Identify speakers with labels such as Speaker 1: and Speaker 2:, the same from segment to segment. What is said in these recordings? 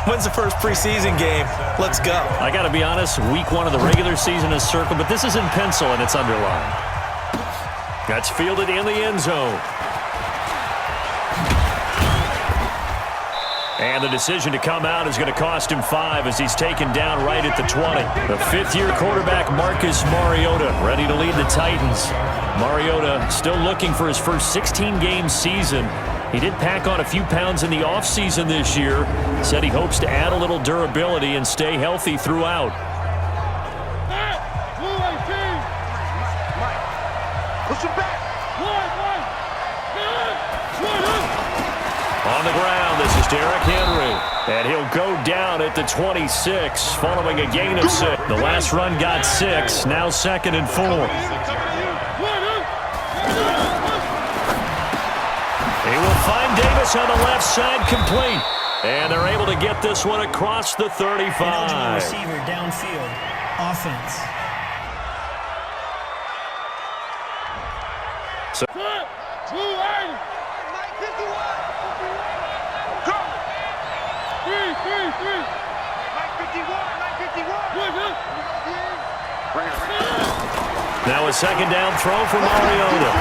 Speaker 1: When's the first preseason game? Let's go.
Speaker 2: I got to be honest, week 1 of the regular season is circled, but this is in pencil and it's underlined. That's fielded in the end zone. And the decision to come out is going to cost him 5 as he's taken down right at the 20. The fifth-year quarterback, Marcus Mariota, ready to lead the Titans. Mariota still looking for his first 16-game season. He did pack on a few pounds in the offseason this year. Said he hopes to add a little durability and stay healthy throughout. On the ground, this is Derrick Henry. And he'll go down at the 26 following a gain of 6. The last run got 6, now 2nd and 4. He will find Davis on the left side, complete. And they're able to get this one across the 35.
Speaker 3: Receiver downfield, offense.
Speaker 2: So now a second down throw for Mariota.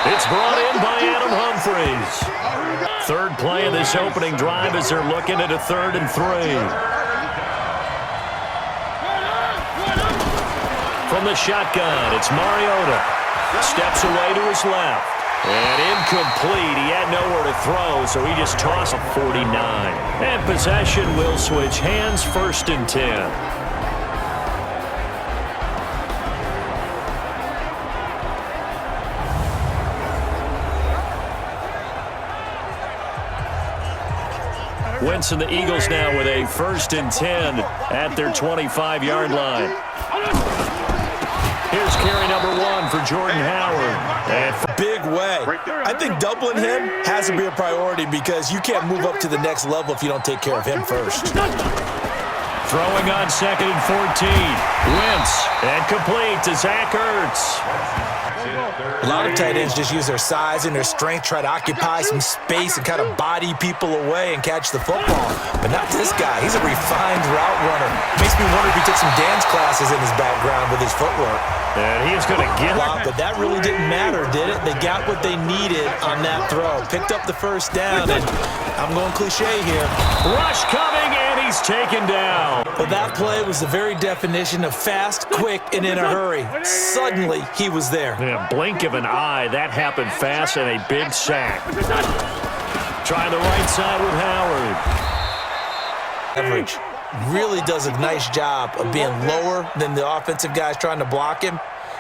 Speaker 2: It's brought in by Adam Humphries. Third play of this opening drive as they're looking at a 3rd and 3. From the shotgun, it's Mariota. Steps away to his left. And incomplete. He had nowhere to throw, so he just tossed a 49. And possession will switch hands, 1st and 10. Wentz and the Eagles now with a 1st and 10 at their 25-yard line. Here's carry number 1 for Jordan Howard. And
Speaker 1: big way. I think doubling him has to be a priority because you can't move up to the next level if you don't take care of him first.
Speaker 2: Throwing on 2nd and 14. Wentz and complete to Zach Ertz.
Speaker 1: A lot of tight ends just use their size and their strength, try to occupy some space and kind of body people away and catch the football. But not this guy. He's a refined route runner. Makes me wonder if he took some dance classes in his background with his footwork.
Speaker 2: And he is going to get it.
Speaker 1: But that really didn't matter, did it? They got what they needed on that throw. Picked up the 1st down, and I'm going cliche here.
Speaker 2: Rush coming, and he's taken down.
Speaker 1: Well, that play was the very definition of fast, quick, and in a hurry. Suddenly, he was there.
Speaker 2: Yeah, blink of an eye, that happened fast, and a big sack. Trying the right side with Howard.
Speaker 1: Average really does a nice job of being lower than the offensive guys trying to block him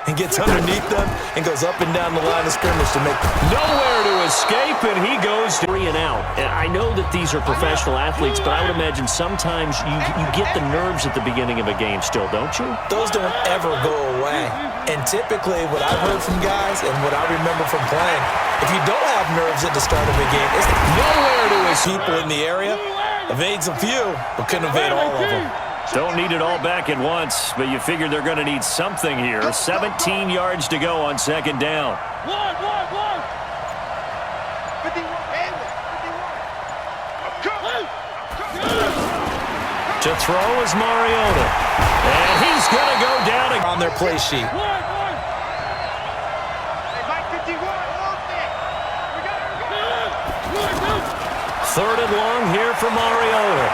Speaker 1: and gets underneath them and goes up and down the line of scrimmage to make
Speaker 2: nowhere to escape, and he goes 3 and out. And I know that these are professional athletes, but I would imagine sometimes you get the nerves at the beginning of a game still, don't you?
Speaker 1: Those don't ever go away. And typically what I've heard from guys and what I remember from playing, if you don't have nerves at the start of a game, it's nowhere to escape. People in the area evades a few, but couldn't evade all of them.
Speaker 2: Don't need it all back at once, but you figure they're going to need something here. 17 yards to go on 2nd down. To throw is Mariota. And he's going to go down
Speaker 1: on their play sheet.
Speaker 2: 3rd and long here for Mariota.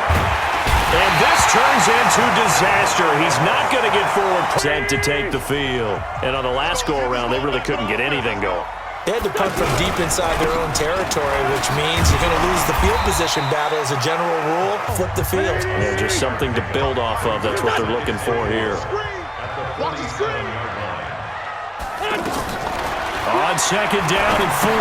Speaker 2: And this turns into disaster. He's not going to get forward. Set to take the field. And on the last go-around, they really couldn't get anything going.
Speaker 1: They had to punt from deep inside their own territory, which means you're going to lose the field position battle as a general rule. Flip the field.
Speaker 2: Yeah, just something to build off of. That's what they're looking for here. On 2nd down and 4.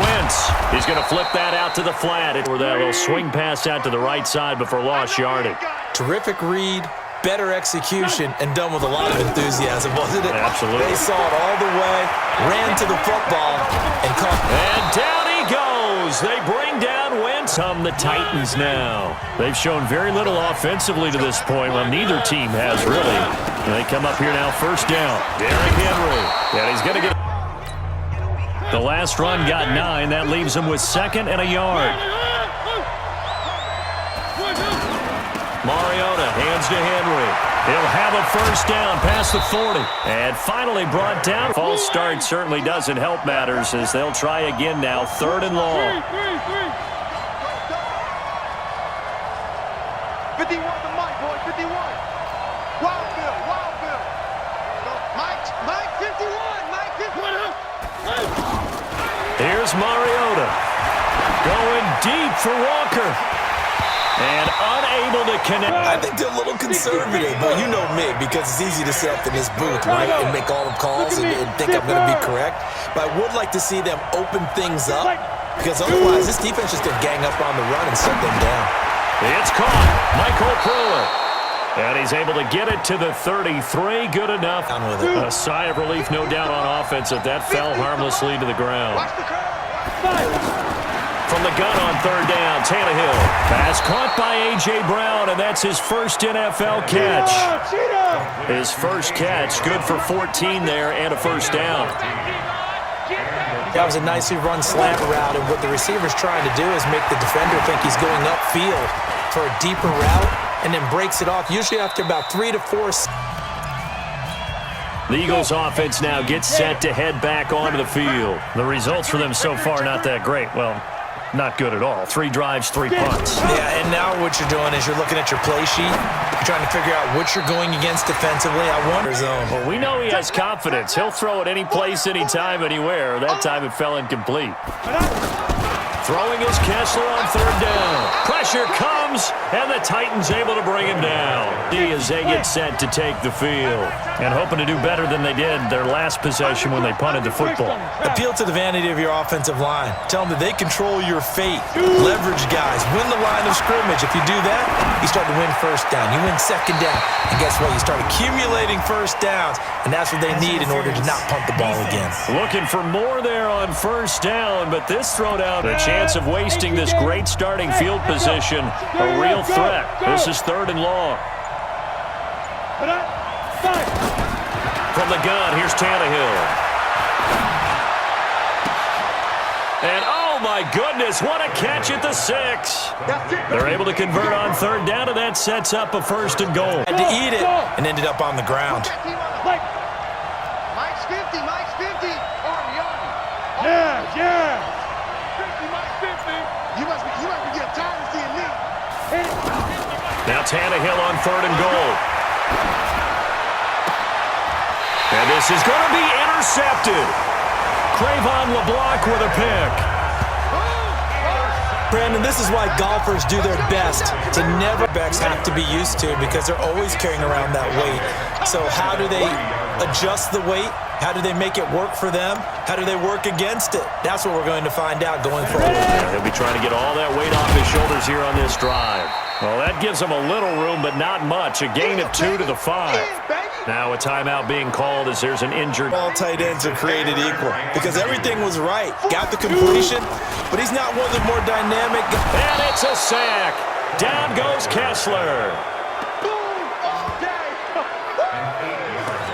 Speaker 2: Wentz is going to flip that out to the flat. Or that little swing pass out to the right side before lost yardage.
Speaker 1: Terrific read, better execution, and done with a lot of enthusiasm, wasn't it?
Speaker 2: Absolutely.
Speaker 1: They saw it all the way, ran to the football, and caught.
Speaker 2: And down he goes. They bring down Wentz. The Titans now. They've shown very little offensively to this point. Well, neither team has really. And they come up here now, 1st down. Derrick Henry. And he's going to get. The last run got 9. That leaves him with 2nd and a yard. He'll have a first down past the 40. And finally brought down. False start certainly doesn't help matters as they'll try again now. 3rd and long.
Speaker 4: 51 to Mike, boy, 51. Wild Bill. Mike 51, Mike 51.
Speaker 2: Here's Mariota. Going deep for Walker. And unable to connect.
Speaker 1: I think they're a little conservative, but you know me, because it's easy to sit up in this booth, right, and make all the calls and think I'm going to be correct. But I would like to see them open things up, because otherwise this defense is going to gang up on the run and shut them down.
Speaker 2: It's caught. Michael Proler. And he's able to get it to the 33. Good enough.
Speaker 1: Down with it.
Speaker 2: A sigh of relief, no doubt, on offense if that fell harmlessly to the ground. From the gun on 3rd down, Tannehill. Pass caught by A.J. Brown, and that's his first NFL catch. His first catch, good for 14 there and a first down.
Speaker 1: That was a nicely run slant route, and what the receiver's trying to do is make the defender think he's going upfield for a deeper route, and then breaks it off, usually after about 3 to 4.
Speaker 2: The Eagles offense now gets set to head back onto the field. The results for them so far not that great. Well, not good at all. 3 drives, 3 punts.
Speaker 1: Yeah, and now what you're doing is you're looking at your play sheet. You're trying to figure out what you're going against defensively. I wonder zone.
Speaker 2: Well, we know he has confidence. He'll throw it any place, anytime, anywhere. That time it fell incomplete. Throwing is Kessler on 3rd down. Pressure comes, and the Titans able to bring him down. As they get set to take the field. And hoping to do better than they did their last possession when they punted the football.
Speaker 1: Appeal to the vanity of your offensive line. Tell them that they control your fate. Leverage guys. Win the line of scrimmage. If you do that, you start to win first down. You win 2nd down. And guess what? You start accumulating first downs. And that's what they need in order to not punt the ball again.
Speaker 2: Looking for more there on 1st down, but this throwdown, the chance of wasting this great starting field position, a real threat. This is 3rd and long. From the gun, here's Tannehill. And oh my goodness, what a catch at the 6. They're able to convert on 3rd down, and that sets up a 1st and goal.
Speaker 1: Had to eat it and ended up on the ground.
Speaker 4: Mike's 50, Mike's 50.
Speaker 5: Yeah.
Speaker 4: 50, Mike's 50. You must be getting tired of seeing me.
Speaker 2: Now Tannehill on 3rd and goal. And this is going to be intercepted. Crayvon LeBlanc with a pick.
Speaker 1: Brandon, this is why golfers do their best to never backs have to be used to, because they're always carrying around that weight. So how do they adjust the weight? How do they make it work for them? How do they work against it? That's what we're going to find out going forward.
Speaker 2: Yeah, he'll be trying to get all that weight off his shoulders here on this drive. Well, that gives him a little room, but not much. A gain of 2 to the 5. Now a timeout being called as there's an injured.
Speaker 1: All tight ends are created equal because everything was right. Got the completion, but he's not one of the more dynamic.
Speaker 2: And it's a sack. Down goes Kessler.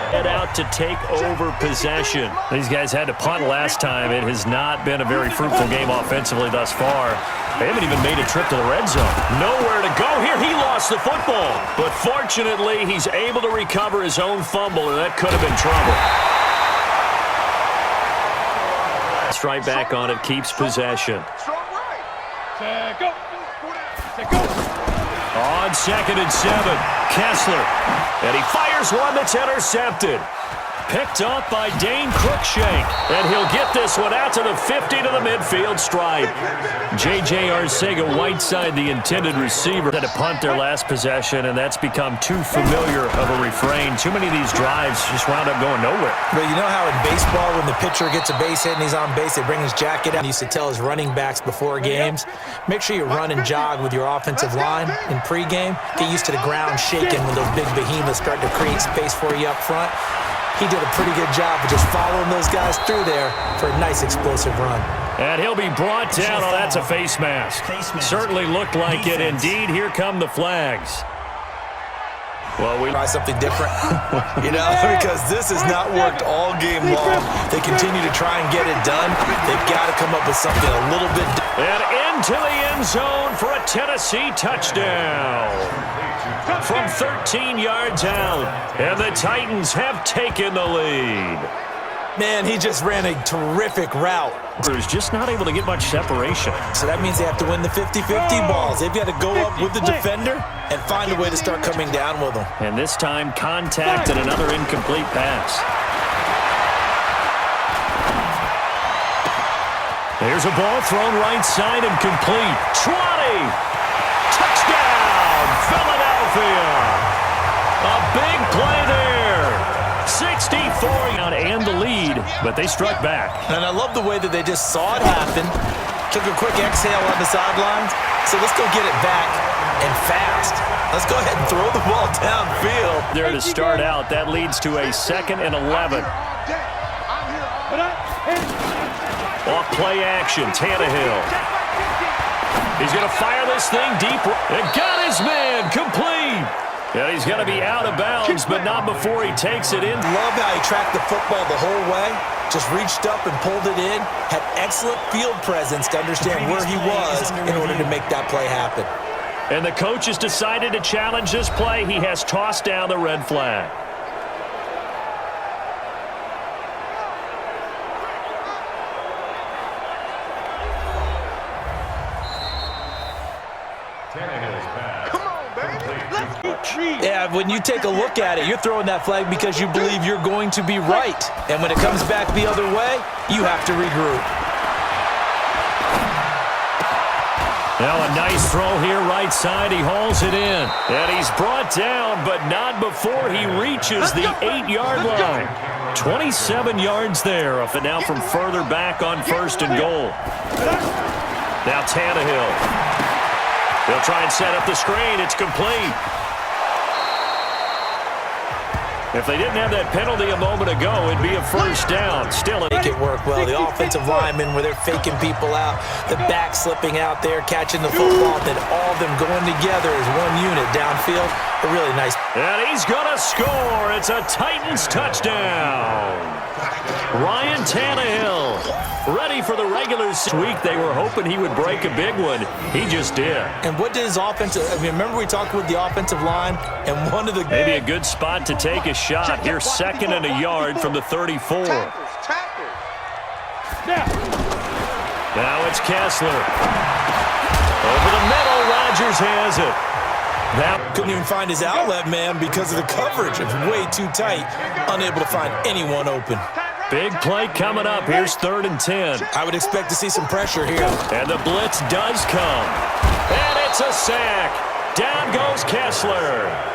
Speaker 2: Head out to take over possession. These guys had to punt last time. It has not been a very fruitful game offensively thus far. They haven't even made a trip to the red zone. Nowhere to go here. He lost the football. But fortunately, he's able to recover his own fumble, and that could have been trouble. Straight back on it, keeps possession. On 2nd and 7, Kessler. And he fires one that's intercepted. Picked up by Dane Cruikshank. And he'll get this one out to the 50 to the midfield stripe. J.J. Arcega-Whiteside, the intended receiver, had to punt their last possession, and that's become too familiar of a refrain. Too many of these drives just wound up going nowhere.
Speaker 1: But you know how in baseball, when the pitcher gets a base hit and he's on base, they bring his jacket out. He used to tell his running backs before games, make sure you run and jog with your offensive line in pregame. Get used to the ground shaking when those big behemoths start to create space for you up front. He did a pretty good job of just following those guys through there for a nice explosive run.
Speaker 2: And he'll be brought down. Oh, that's a face mask. Certainly looked like it. Indeed, here come the flags.
Speaker 1: Well, we try something different, because this has not worked all game long. They continue to try and get it done. They've got to come up with something a little bit different.
Speaker 2: And into the end zone for a Tennessee touchdown. from 13 yards out. And the Titans have taken the lead.
Speaker 1: Man, he just ran a terrific route.
Speaker 2: He's just not able to get much separation.
Speaker 1: So that means they have to win the 50-50 balls. They've got to go up with the defender and find a way to start coming down with them.
Speaker 2: And this time, contact and another incomplete pass. There's a ball thrown right side and complete. 20! Touchdown, Philadelphia! A big play there. 64 and the lead, but they struck back.
Speaker 1: And I love the way that they just saw it happen, took a quick exhale on the sidelines, so let's go get it back and fast. Let's go ahead and throw the ball downfield.
Speaker 2: There to start out, that leads to a 2nd and 11. Off play action, Tannehill. He's going to fire this thing deep. And got his man, complete. And he's going to be out of bounds, but not before he takes it in.
Speaker 1: Love how he tracked the football the whole way. Just reached up and pulled it in. Had excellent field presence to understand where he was in order to make that play happen.
Speaker 2: And the coach has decided to challenge this play. He has tossed down the red flag.
Speaker 1: Yeah, when you take a look at it, you're throwing that flag because you believe you're going to be right. And when it comes back the other way, you have to regroup.
Speaker 2: Now a nice throw here right side. He hauls it in. And he's brought down, but not before he reaches the 8-yard line. 27 yards there. And now from further back on 1st and goal. Now Tannehill. They'll try and set up the screen. It's complete. If they didn't have that penalty a moment ago, it'd be a first down. Still,
Speaker 1: make it work well. The offensive linemen, where they're faking people out, the back slipping out there, catching the football, then all of them going together as one unit downfield. A really nice.
Speaker 2: And he's going to score. It's a Titans touchdown. Ryan Tannehill ready for the regular week. They were hoping he would break a big one. He just did.
Speaker 1: And what did his offensive, remember we talked with the offensive line, and one of the...
Speaker 2: Maybe a good spot to take a shot. Here's 2nd and a yard from the 34. Now it's Kessler. Over the middle, Rodgers has it.
Speaker 1: That couldn't even find his outlet man because of the coverage. It was way too tight, unable to find anyone open.
Speaker 2: Big play coming up. Here's 3rd and 10.
Speaker 1: I would expect to see some pressure here.
Speaker 2: And the blitz does come. And it's a sack. Down goes Kessler.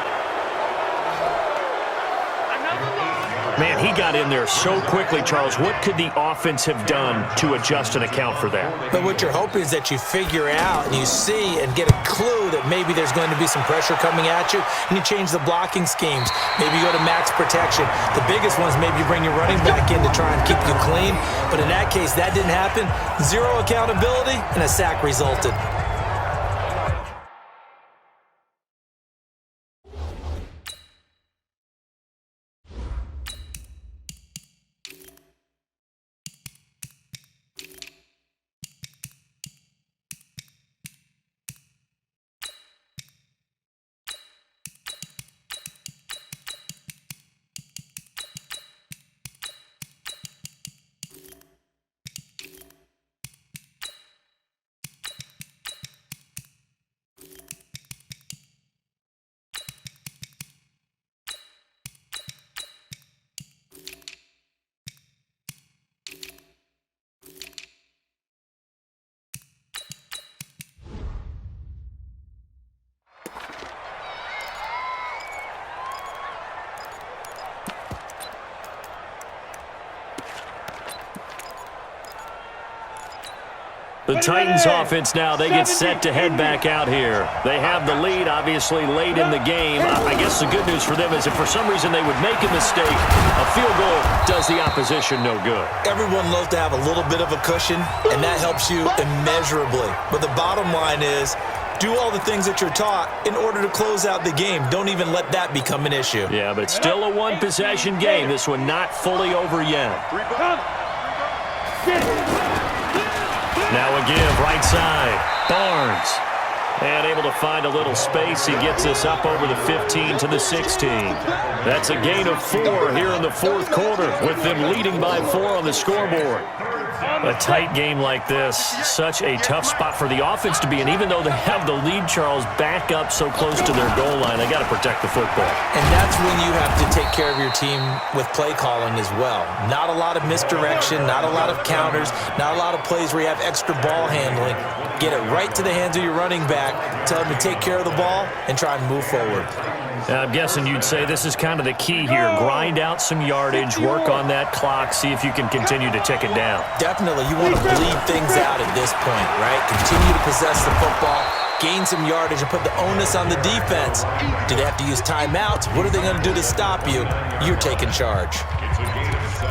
Speaker 2: Man, he got in there so quickly, Charles. What could the offense have done to adjust and account for that?
Speaker 1: But what you're hoping is that you figure out and you see and get a clue that maybe there's going to be some pressure coming at you, and you change the blocking schemes. Maybe you go to max protection. The biggest ones, maybe you bring your running back in to try and keep you clean. But in that case, that didn't happen. Zero accountability, and a sack resulted.
Speaker 2: The Titans offense now, they get set to head back out here. They have the lead, obviously, late in the game. I guess the good news for them is if for some reason they would make a mistake, a field goal does the opposition no good.
Speaker 1: Everyone loves to have a little bit of a cushion, and that helps you immeasurably. But the bottom line is, do all the things that you're taught in order to close out the game. Don't even let that become an issue.
Speaker 2: Yeah, but still a one-possession game. This one not fully over yet. Now a give, right side. Barnes. And able to find a little space. He gets us up over the 15 to the 16. That's a gain of 4 here in the fourth quarter, with them leading by 4 on the scoreboard. A tight game like this, such a tough spot for the offense to be in. Even though they have the lead, Charles, back up so close to their goal line, they got to protect the football.
Speaker 1: And that's when you have to take care of your team with play calling as well. Not a lot of misdirection, not a lot of counters, not a lot of plays where you have extra ball handling. Get it right to the hands of your running back, tell him to take care of the ball, and try and move forward.
Speaker 2: I'm guessing you'd say this is kind of the key here. Grind out some yardage, work on that clock, see if you can continue to tick it down.
Speaker 1: Definitely. You want to bleed things out at this point, right? Continue to possess the football, gain some yardage, and put the onus on the defense. Do they have to use timeouts? What are they going to do to stop you? You're taking charge.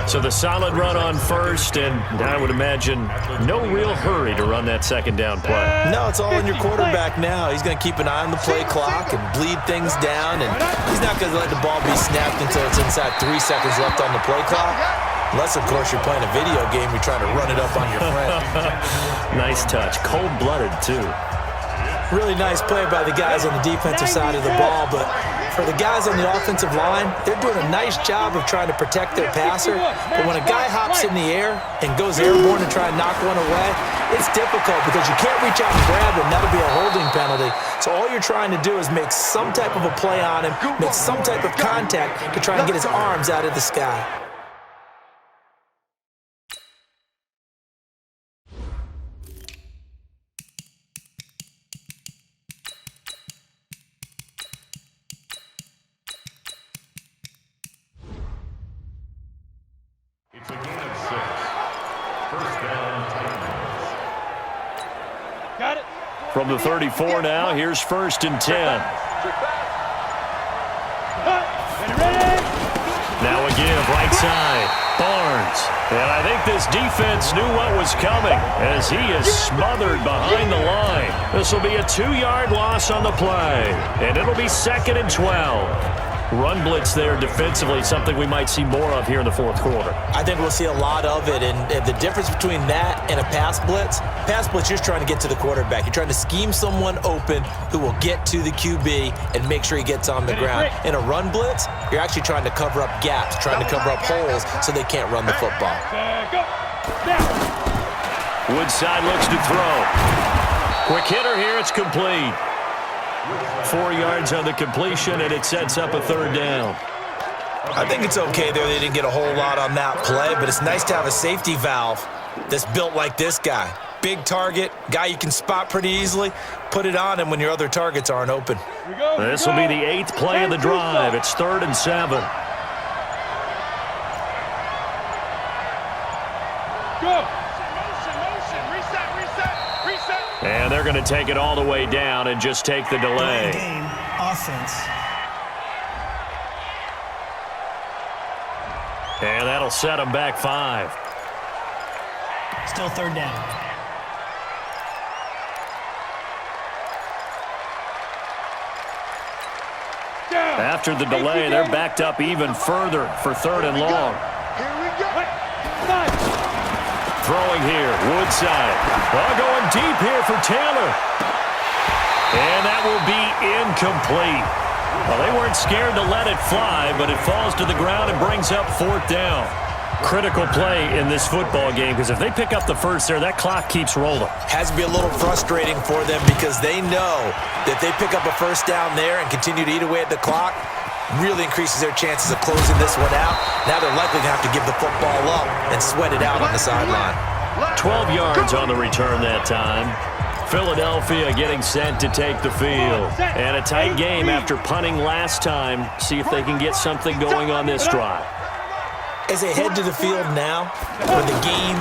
Speaker 2: So the solid run on first, and I would imagine no real hurry to run that second down play.
Speaker 1: No, it's all on your quarterback now. He's going to keep an eye on the play clock and bleed things down, and he's not going to let the ball be snapped until it's inside 3 seconds left on the play clock. Unless, of course, you're playing a video game, you're trying to run it up on your friend.
Speaker 2: Nice touch. Cold-blooded, too.
Speaker 1: Really nice play by the guys on the defensive side of the ball, but for the guys on the offensive line, they're doing a nice job of trying to protect their passer. But when a guy hops in the air and goes airborne to try and knock one away, it's difficult because you can't reach out and grab him. That'll be a holding penalty. So all you're trying to do is make some type of a play on him, make some type of contact to try and get his arms out of the sky.
Speaker 5: It's a gain of 6. First down, Titans.
Speaker 4: Got it.
Speaker 2: From the 34 now, here's 1st and 10. Now a give, right side, Barnes. And I think this defense knew what was coming as he is smothered behind the line. This will be a 2-yard loss on the play, and it'll be 2nd and 12. Run blitz there defensively, something we might see more of here in the fourth quarter.
Speaker 1: I think we'll see a lot of it, and the difference between that and a pass blitz, you're just trying to get to the quarterback. You're trying to scheme someone open who will get to the QB and make sure he gets on the ground. In a run blitz, you're actually trying to cover up gaps, trying to cover up holes so they can't run the football.
Speaker 2: Woodside looks to throw. Quick hitter here, it's complete. 4 yards on the completion, and it sets up a 3rd down.
Speaker 1: I think it's okay there. They didn't get a whole lot on that play, but it's nice to have a safety valve that's built like this guy. Big target, guy you can spot pretty easily. Put it on him when your other targets aren't open.
Speaker 2: This will be the 8th play of the drive. It's 3rd and 7.
Speaker 4: Go.
Speaker 2: And they're going to take it all the way down and just take the delay.
Speaker 3: Game, offense.
Speaker 2: And that'll set them back 5.
Speaker 3: Still 3rd down.
Speaker 2: After the delay, they're backed up even further for 3rd and long.
Speaker 4: Here we go.
Speaker 2: Throwing here, Woodside. Well, going deep here for Taylor. And that will be incomplete. Well, they weren't scared to let it fly, but it falls to the ground and brings up 4th down. Critical play in this football game, because if they pick up the first there, that clock keeps rolling.
Speaker 1: Has to be a little frustrating for them because they know that if they pick up a 1st down there and continue to eat away at the clock, really increases their chances of closing this one out. Now they're likely to have to give the football up and sweat it out on the sideline.
Speaker 2: 12 yards on the return that time. Philadelphia getting set to take the field. And a tight game after punting last time. See if they can get something going on this drive.
Speaker 1: As they head to the field now, with the game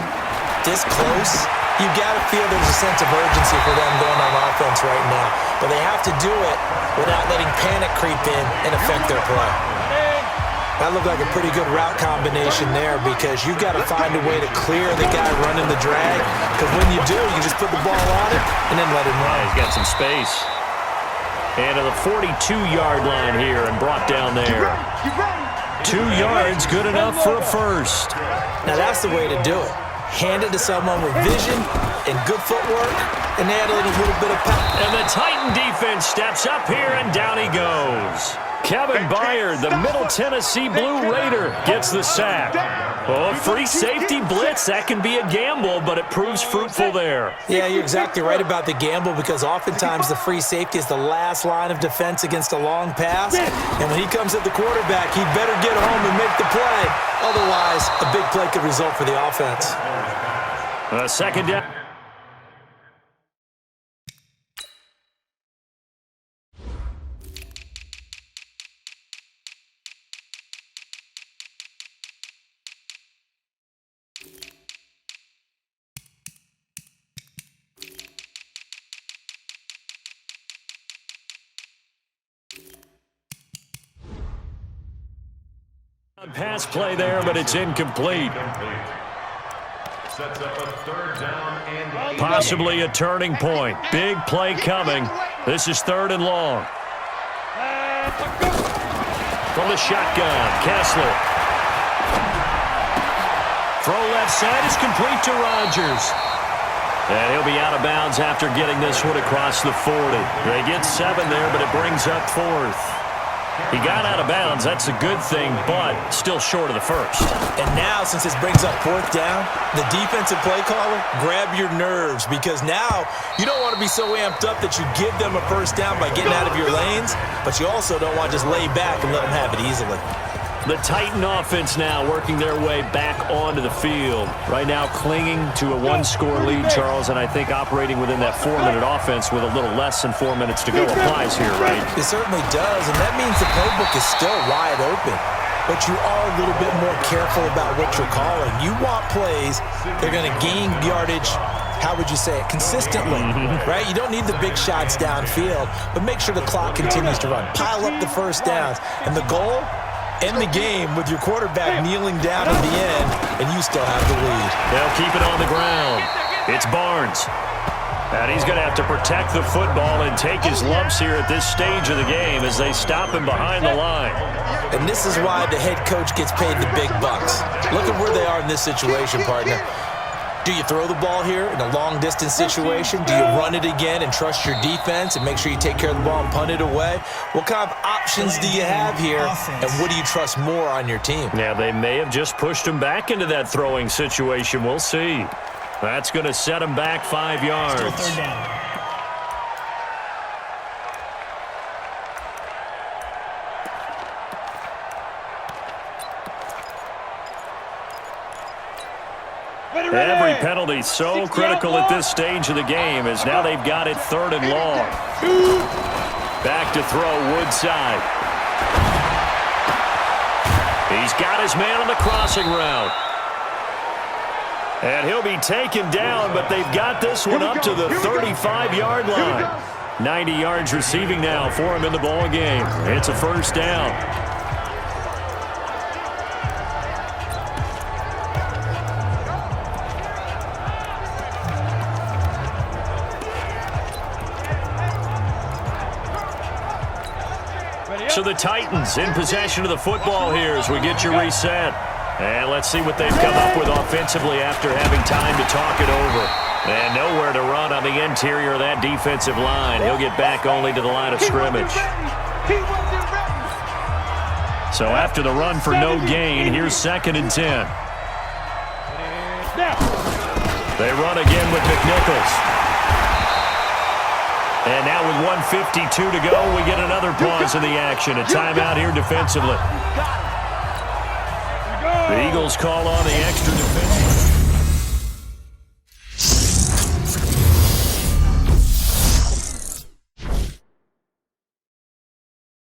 Speaker 1: this close, you got to feel there's a sense of urgency for them going on offense right now. But they have to do it without letting panic creep in and affect their play. That looked like a pretty good route combination there because you've got to find a way to clear the guy running the drag. Because when you do, you just put the ball on it and then let him run.
Speaker 2: He's got some space. And to the 42-yard line here and brought down there. 2 yards, good enough for a first.
Speaker 1: Now that's the way to do it. Hand it to someone with vision and good footwork, and they add a little bit of power.
Speaker 2: And the Titan defense steps up here, and down he goes. Kevin Byard, the Middle Tennessee Blue Raider, gets the sack. Oh, free safety blitz, that can be a gamble, but it proves fruitful there.
Speaker 1: Yeah, you're exactly right about the gamble, because oftentimes the free safety is the last line of defense against a long pass. And when he comes at the quarterback, he better get home and make the play. Otherwise, a big play could result for the offense.
Speaker 2: Second down. Pass play there, but it's incomplete.
Speaker 5: Sets up a third down and
Speaker 2: Possibly a turning point. Big play coming. This is 3rd and long. From the shotgun, Kessler. Throw left side is complete to Rodgers. And he'll be out of bounds after getting this one across the 40. They get 7 there, but it brings up 4th. He got out of bounds. That's a good thing, but still short of the first.
Speaker 1: And now, since this brings up 4th down, the defensive play caller, grab your nerves, because now you don't want to be so amped up that you give them a first down by getting out of your lanes, but you also don't want to just lay back and let them have it easily.
Speaker 2: The Titan offense now working their way back onto the field. Right now clinging to a 1-score lead, Charles, and I think operating within that 4-minute offense with a little less than 4 minutes to go applies here, right?
Speaker 1: It certainly does, and that means the playbook is still wide open. But you are a little bit more careful about what you're calling. You want plays that are going to gain yardage, how would you say it, consistently, right? You don't need the big shots downfield, but make sure the clock continues to run. Pile up the first downs, and the goal, end the game with your quarterback kneeling down at the end, and you still have the lead.
Speaker 2: They'll keep it on the ground. It's Barnes. And he's going to have to protect the football and take his lumps here at this stage of the game as they stop him behind the line.
Speaker 1: And this is why the head coach gets paid the big bucks. Look at where they are in this situation, partner. Do you throw the ball here in a long-distance situation? Do you run it again and trust your defense and make sure you take care of the ball and punt it away? What kind of options do you have here, and what do you trust more on your team?
Speaker 2: Yeah, they may have just pushed him back into that throwing situation. We'll see. That's going to set him back 5 yards.
Speaker 3: Still 3rd down.
Speaker 2: Every penalty so critical at this stage of the game as now they've got it 3rd and long. Back to throw, Woodside. He's got his man on the crossing route. And he'll be taken down, but they've got this one up to the 35-yard line. 90 yards receiving now for him in the ball game. It's a first down. So the Titans in possession of the football here as we get you reset. And let's see what they've come up with offensively after having time to talk it over. And nowhere to run on the interior of that defensive line. He'll get back only to the line of scrimmage. So after the run for no gain, here's 2nd and 10. They run again with McNichols. And now with 1:52 to go, we get another pause in the action. A timeout here defensively. The Eagles call on the extra defense.